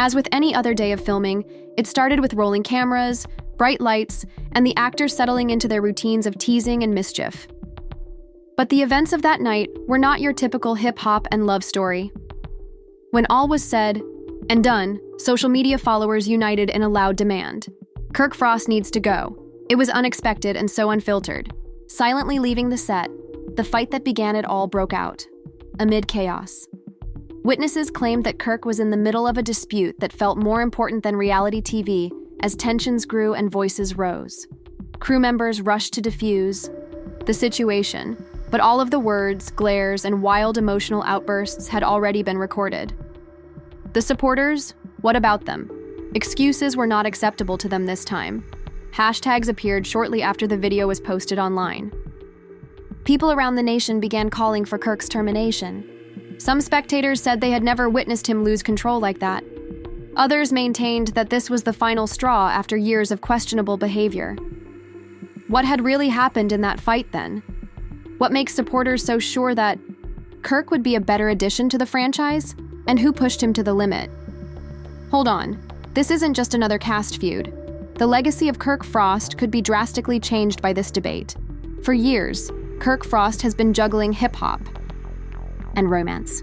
As with any other day of filming, it started with rolling cameras, bright lights, and the actors settling into their routines of teasing and mischief. But the events of that night were not your typical hip-hop and love story. When all was said and done, social media followers united in a loud demand. Kirk Frost needs to go. It was unexpected and so unfiltered. Silently leaving the set, the fight that began it all broke out, amid chaos. Witnesses claimed that Kirk was in the middle of a dispute that felt more important than reality TV as tensions grew and voices rose. Crew members rushed to defuse the situation, but all of the words, glares, and wild emotional outbursts had already been recorded. The supporters, what about them? Excuses were not acceptable to them this time. Hashtags appeared shortly after the video was posted online. People around the nation began calling for Kirk's termination. Some spectators said they had never witnessed him lose control like that. Others maintained that this was the final straw after years of questionable behavior. What had really happened in that fight then? What makes supporters so sure that Kirk would be a better addition to the franchise? And who pushed him to the limit? Hold on, this isn't just another cast feud. The legacy of Kirk Frost could be drastically changed by this debate. For years, Kirk Frost has been juggling hip-hop and romance.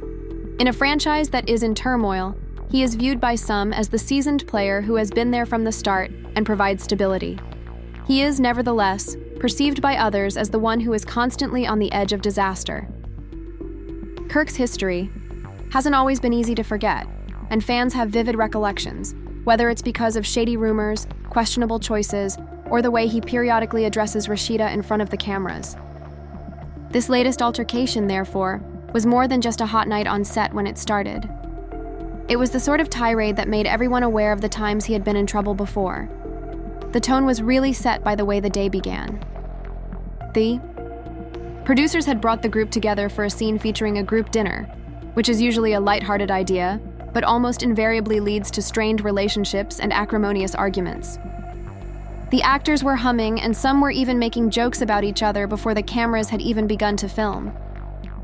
In a franchise that is in turmoil, he is viewed by some as the seasoned player who has been there from the start and provides stability. He is, nevertheless, perceived by others as the one who is constantly on the edge of disaster. Kirk's history hasn't always been easy to forget, and fans have vivid recollections, whether it's because of shady rumors, questionable choices, or the way he periodically addresses Rashida in front of the cameras. This latest altercation, therefore, was more than just a hot night on set when it started. It was the sort of tirade that made everyone aware of the times he had been in trouble before. The tone was really set by the way the day began. The producers had brought the group together for a scene featuring a group dinner, which is usually a lighthearted idea, but almost invariably leads to strained relationships and acrimonious arguments. The actors were humming, and some were even making jokes about each other before the cameras had even begun to film.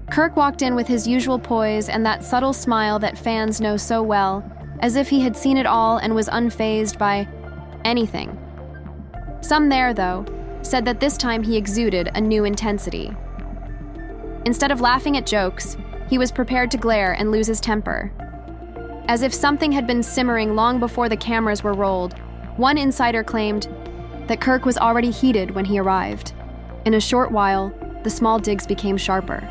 Kirk walked in with his usual poise and that subtle smile that fans know so well, as if he had seen it all and was unfazed by anything. Some there, though, said that this time he exuded a new intensity. Instead of laughing at jokes, he was prepared to glare and lose his temper. As if something had been simmering long before the cameras were rolled, one insider claimed that Kirk was already heated when he arrived. In a short while, the small digs became sharper.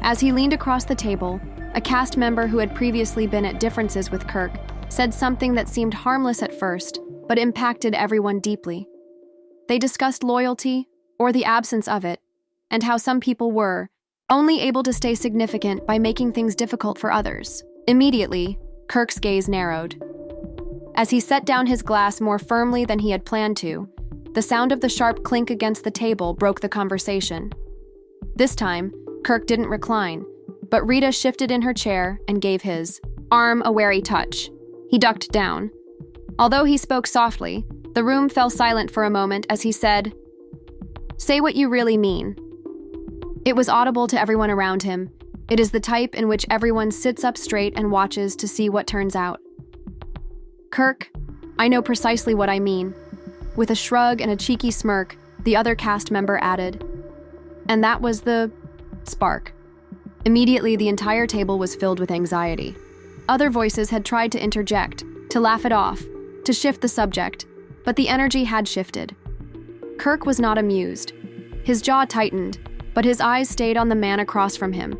As he leaned across the table, a cast member who had previously been at differences with Kirk said something that seemed harmless at first, but impacted everyone deeply. They discussed loyalty, or the absence of it, and how some people were only able to stay significant by making things difficult for others. Immediately, Kirk's gaze narrowed. As he set down his glass more firmly than he had planned to, the sound of the sharp clink against the table broke the conversation. This time, Kirk didn't recline, but Rita shifted in her chair and gave his arm a wary touch. He ducked down. Although he spoke softly, the room fell silent for a moment as he said, "Say what you really mean." It was audible to everyone around him. It is the type in which everyone sits up straight and watches to see what turns out. "Kirk, I know precisely what I mean." With a shrug and a cheeky smirk, the other cast member added. And that was the spark. Immediately, the entire table was filled with anxiety. Other voices had tried to interject, to laugh it off, to shift the subject, but the energy had shifted. Kirk was not amused. His jaw tightened, but his eyes stayed on the man across from him.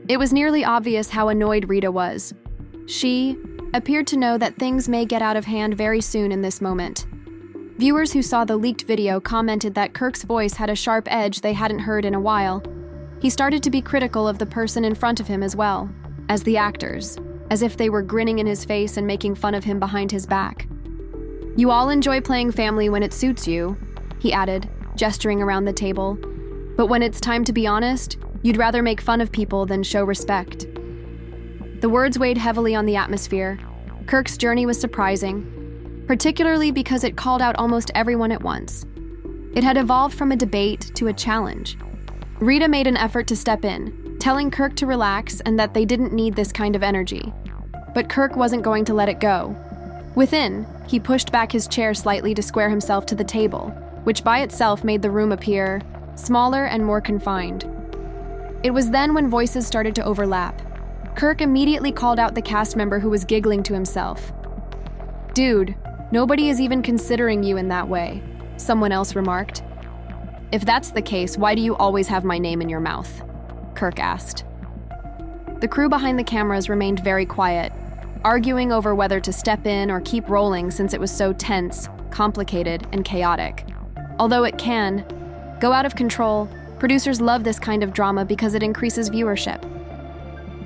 It was nearly obvious how annoyed Rita was. She appeared to know that things may get out of hand very soon in this moment. Viewers who saw the leaked video commented that Kirk's voice had a sharp edge they hadn't heard in a while. He started to be critical of the person in front of him as well, as the actors, as if they were grinning in his face and making fun of him behind his back. "You all enjoy playing family when it suits you," he added, gesturing around the table. "But when it's time to be honest, you'd rather make fun of people than show respect." The words weighed heavily on the atmosphere. Kirk's journey was surprising, particularly because it called out almost everyone at once. It had evolved from a debate to a challenge. Rita made an effort to step in, telling Kirk to relax and that they didn't need this kind of energy. But Kirk wasn't going to let it go. Within, he pushed back his chair slightly to square himself to the table, which by itself made the room appear smaller and more confined. It was then when voices started to overlap. Kirk immediately called out the cast member who was giggling to himself. "Dude, nobody is even considering you in that way," someone else remarked. "If that's the case, why do you always have my name in your mouth?" Kirk asked. The crew behind the cameras remained very quiet, arguing over whether to step in or keep rolling since it was so tense, complicated, and chaotic. Although it can go out of control, producers love this kind of drama because it increases viewership.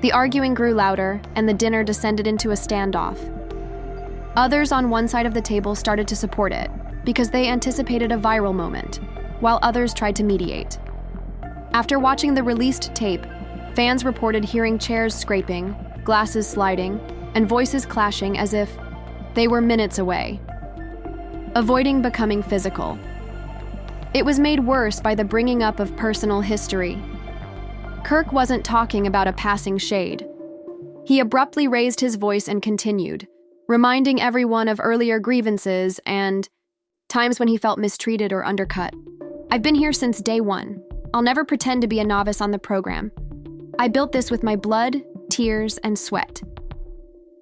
The arguing grew louder, and the dinner descended into a standoff. Others on one side of the table started to support it because they anticipated a viral moment, while others tried to mediate. After watching the released tape, fans reported hearing chairs scraping, glasses sliding, and voices clashing as if they were minutes away, avoiding becoming physical. It was made worse by the bringing up of personal history. Kirk wasn't talking about a passing shade. He abruptly raised his voice and continued, reminding everyone of earlier grievances and times when he felt mistreated or undercut. "I've been here since day one. I'll never pretend to be a novice on the program. I built this with my blood, tears, and sweat."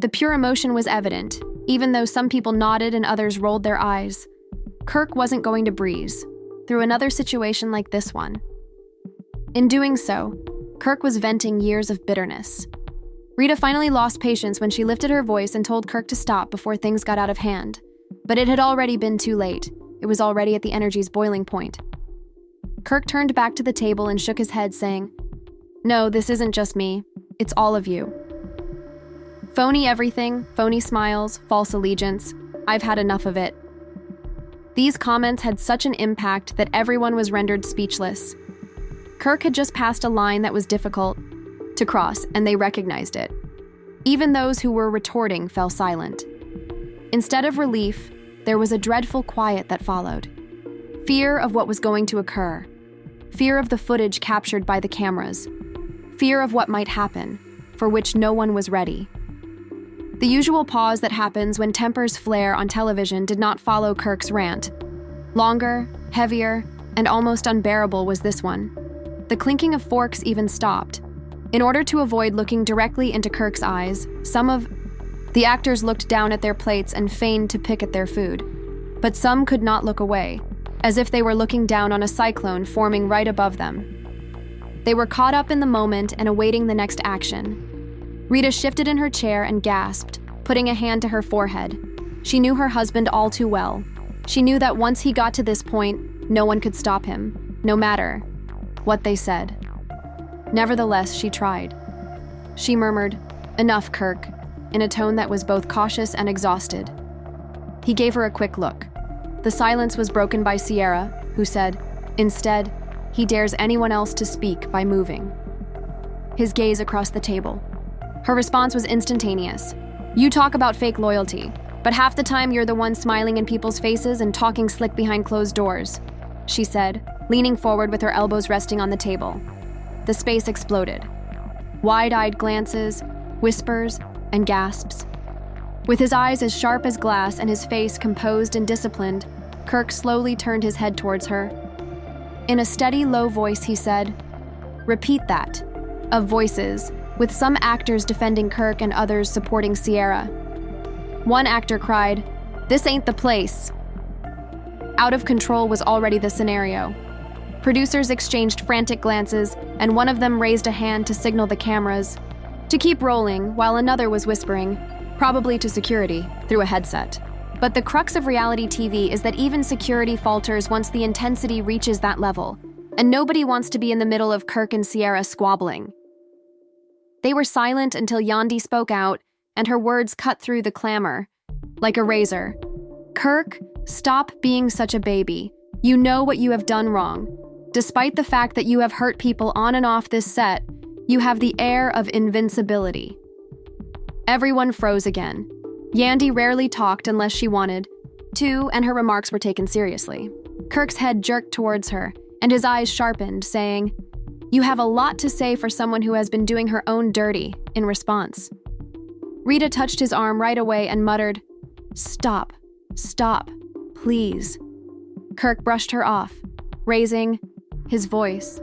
The pure emotion was evident, even though some people nodded and others rolled their eyes. Kirk wasn't going to breeze through another situation like this one. In doing so, Kirk was venting years of bitterness. Rita finally lost patience when she lifted her voice and told Kirk to stop before things got out of hand. But it had already been too late. It was already at the energy's boiling point. Kirk turned back to the table and shook his head, saying, "No, this isn't just me. It's all of you. Phony everything, phony smiles, false allegiance. I've had enough of it." These comments had such an impact that everyone was rendered speechless. Kirk had just passed a line that was difficult to cross, and they recognized it. Even those who were retorting fell silent. Instead of relief, there was a dreadful quiet that followed. Fear of what was going to occur. Fear of the footage captured by the cameras. Fear of what might happen, for which no one was ready. The usual pause that happens when tempers flare on television did not follow Kirk's rant. Longer, heavier, and almost unbearable was this one. The clinking of forks even stopped. In order to avoid looking directly into Kirk's eyes, some of the actors looked down at their plates and feigned to pick at their food. But some could not look away, as if they were looking down on a cyclone forming right above them. They were caught up in the moment and awaiting the next action. Rita shifted in her chair and gasped, putting a hand to her forehead. She knew her husband all too well. She knew that once he got to this point, no one could stop him, no matter what they said. Nevertheless, she tried. She murmured, "Enough, Kirk," in a tone that was both cautious and exhausted. He gave her a quick look. The silence was broken by Sierra, who said, "Instead, he dares anyone else to speak by moving." His gaze across the table. Her response was instantaneous. "You talk about fake loyalty, but half the time you're the one smiling in people's faces and talking slick behind closed doors," she said, leaning forward with her elbows resting on the table. The space exploded. Wide-eyed glances, whispers, and gasps. With his eyes as sharp as glass and his face composed and disciplined, Kirk slowly turned his head towards her. In a steady, low voice, he said, "Repeat that," of voices, with some actors defending Kirk and others supporting Sierra. One actor cried, "This ain't the place." Out of control was already the scenario. Producers exchanged frantic glances, and one of them raised a hand to signal the cameras to keep rolling, while another was whispering, probably to security, through a headset. But the crux of reality TV is that even security falters once the intensity reaches that level, and nobody wants to be in the middle of Kirk and Sierra squabbling. They were silent until Yandi spoke out, and her words cut through the clamor, like a razor. "Kirk, stop being such a baby. You know what you have done wrong. Despite the fact that you have hurt people on and off this set, you have the air of invincibility." Everyone froze again. Yandi rarely talked unless she wanted to, and her remarks were taken seriously. Kirk's head jerked towards her, and his eyes sharpened, saying, "You have a lot to say for someone who has been doing her own dirty," in response. Rita touched his arm right away and muttered, "Stop, stop, please." Kirk brushed her off, raising his voice.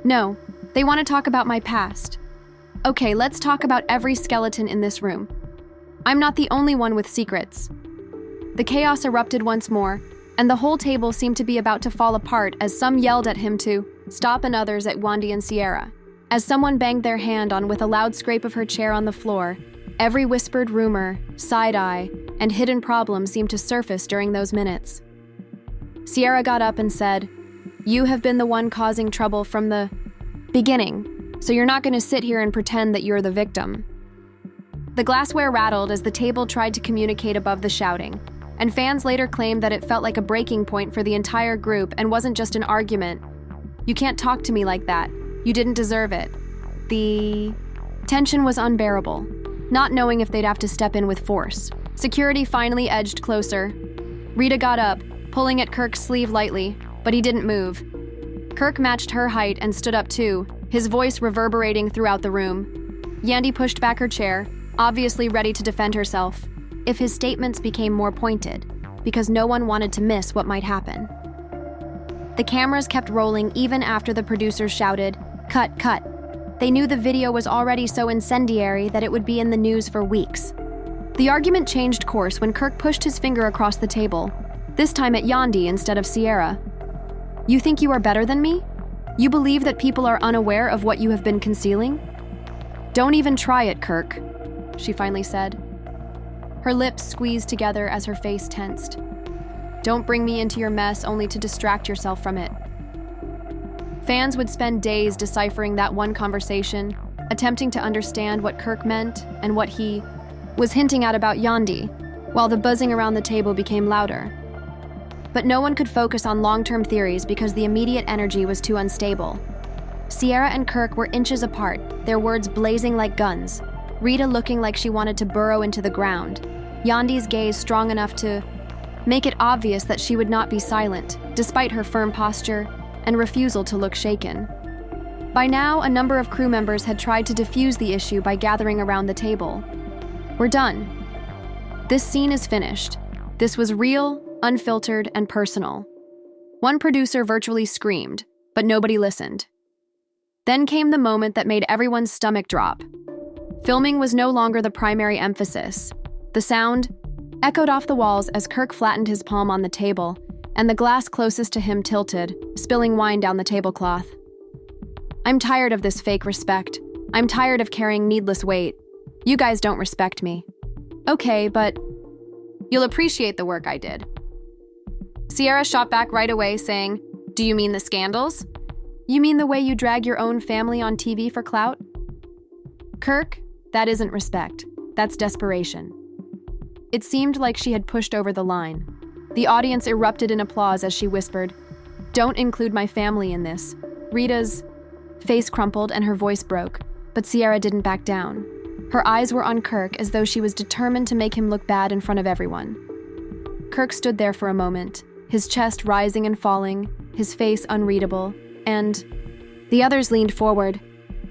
"No, they want to talk about my past. Okay, let's talk about every skeleton in this room. I'm not the only one with secrets." The chaos erupted once more, and the whole table seemed to be about to fall apart as some yelled at him to stop and others at Wandy and Sierra. As someone banged their hand on with a loud scrape of her chair on the floor, every whispered rumor, side-eye, and hidden problem seemed to surface during those minutes. Sierra got up and said, "You have been the one causing trouble from the beginning, so you're not going to sit here and pretend that you're the victim." The glassware rattled as the table tried to communicate above the shouting, and fans later claimed that it felt like a breaking point for the entire group and wasn't just an argument. "You can't talk to me like that. You didn't deserve it." The tension was unbearable, not knowing if they'd have to step in with force. Security finally edged closer. Rita got up, pulling at Kirk's sleeve lightly, but he didn't move. Kirk matched her height and stood up too, his voice reverberating throughout the room. Yandy pushed back her chair, obviously ready to defend herself, if his statements became more pointed, because no one wanted to miss what might happen. The cameras kept rolling even after the producers shouted, "Cut, cut." They knew the video was already so incendiary that it would be in the news for weeks. The argument changed course when Kirk pushed his finger across the table, this time at Yandy instead of Sierra. "You think you are better than me? You believe that people are unaware of what you have been concealing? Don't even try it, Kirk," she finally said. Her lips squeezed together as her face tensed. "Don't bring me into your mess only to distract yourself from it." Fans would spend days deciphering that one conversation, attempting to understand what Kirk meant and what he was hinting at about Yandy, while the buzzing around the table became louder. But no one could focus on long-term theories because the immediate energy was too unstable. Sierra and Kirk were inches apart, their words blazing like guns, Rita looking like she wanted to burrow into the ground, Yandy's gaze strong enough to make it obvious that she would not be silent, despite her firm posture and refusal to look shaken. By now, a number of crew members had tried to defuse the issue by gathering around the table. "We're done. This scene is finished. This was real, unfiltered, and personal." One producer virtually screamed, but nobody listened. Then came the moment that made everyone's stomach drop. Filming was no longer the primary emphasis. The sound echoed off the walls as Kirk flattened his palm on the table, and the glass closest to him tilted, spilling wine down the tablecloth. "I'm tired of this fake respect. I'm tired of carrying needless weight. You guys don't respect me." "Okay, but you'll appreciate the work I did." Sierra shot back right away, saying, "Do you mean the scandals? You mean the way you drag your own family on TV for clout?" "Kirk, that isn't respect. That's desperation." It seemed like she had pushed over the line. The audience erupted in applause as she whispered, "Don't include my family in this." Rita's face crumpled and her voice broke, but Sierra didn't back down. Her eyes were on Kirk as though she was determined to make him look bad in front of everyone. Kirk stood there for a moment, his chest rising and falling, his face unreadable, and the others leaned forward.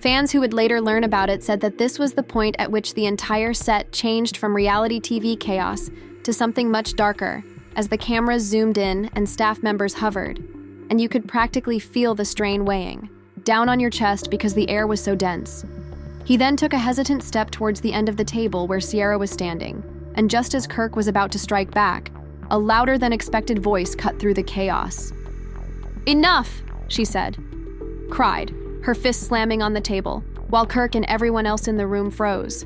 Fans who would later learn about it said that this was the point at which the entire set changed from reality TV chaos to something much darker, as the cameras zoomed in and staff members hovered, and you could practically feel the strain weighing down on your chest because the air was so dense. He then took a hesitant step towards the end of the table where Sierra was standing, and just as Kirk was about to strike back, a louder than expected voice cut through the chaos. "Enough!" she said, cried, her fist slamming on the table, while Kirk and everyone else in the room froze.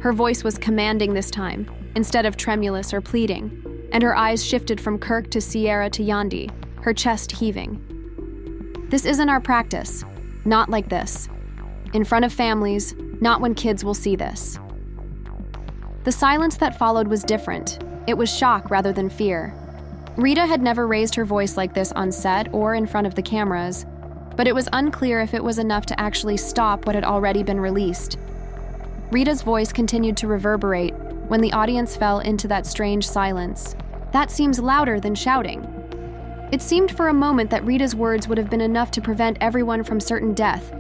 Her voice was commanding this time, instead of tremulous or pleading, and her eyes shifted from Kirk to Sierra to Yandy, her chest heaving. "This isn't our practice. Not like this. In front of families, not when kids will see this." The silence that followed was different. It was shock rather than fear. Rita had never raised her voice like this on set or in front of the cameras, but it was unclear if it was enough to actually stop what had already been released. Rita's voice continued to reverberate when the audience fell into that strange silence. That seems louder than shouting. It seemed for a moment that Rita's words would have been enough to prevent everyone from certain death,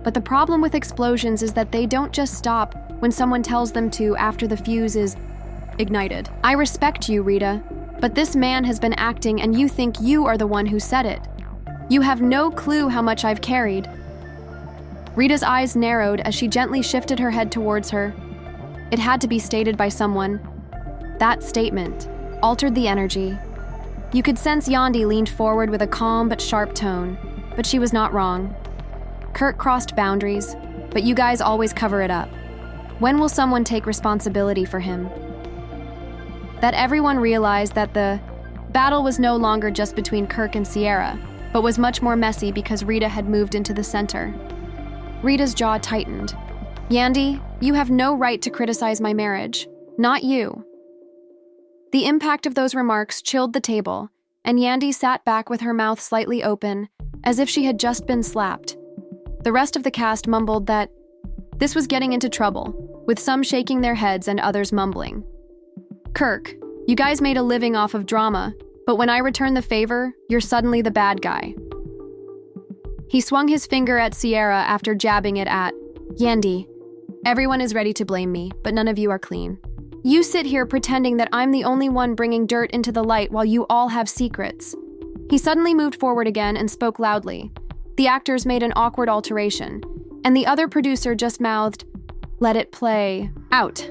but the problem with explosions is that they don't just stop when someone tells them to after the fuse is ignited. I respect you, Rita, but this man has been acting and you think you are the one who said it. You have no clue how much I've carried. Rita's eyes narrowed as she gently shifted her head towards her. It had to be stated by someone. That statement altered the energy. You could sense Yandi leaned forward with a calm but sharp tone, but she was not wrong. Kirk crossed boundaries, but you guys always cover it up. When will someone take responsibility for him? That everyone realized that the battle was no longer just between Kirk and Sierra, but was much more messy because Rita had moved into the center. Rita's jaw tightened. Yandi, you have no right to criticize my marriage. Not you. The impact of those remarks chilled the table, and Yandi sat back with her mouth slightly open, as if she had just been slapped. The rest of the cast mumbled that this was getting into trouble, with some shaking their heads and others mumbling. Kirk, you guys made a living off of drama, but when I return the favor, you're suddenly the bad guy. He swung his finger at Sierra after jabbing it at Yandi. Everyone is ready to blame me, but none of you are clean. You sit here pretending that I'm the only one bringing dirt into the light while you all have secrets. He suddenly moved forward again and spoke loudly. The actors made an awkward alteration, and the other producer just mouthed, "Let it play out."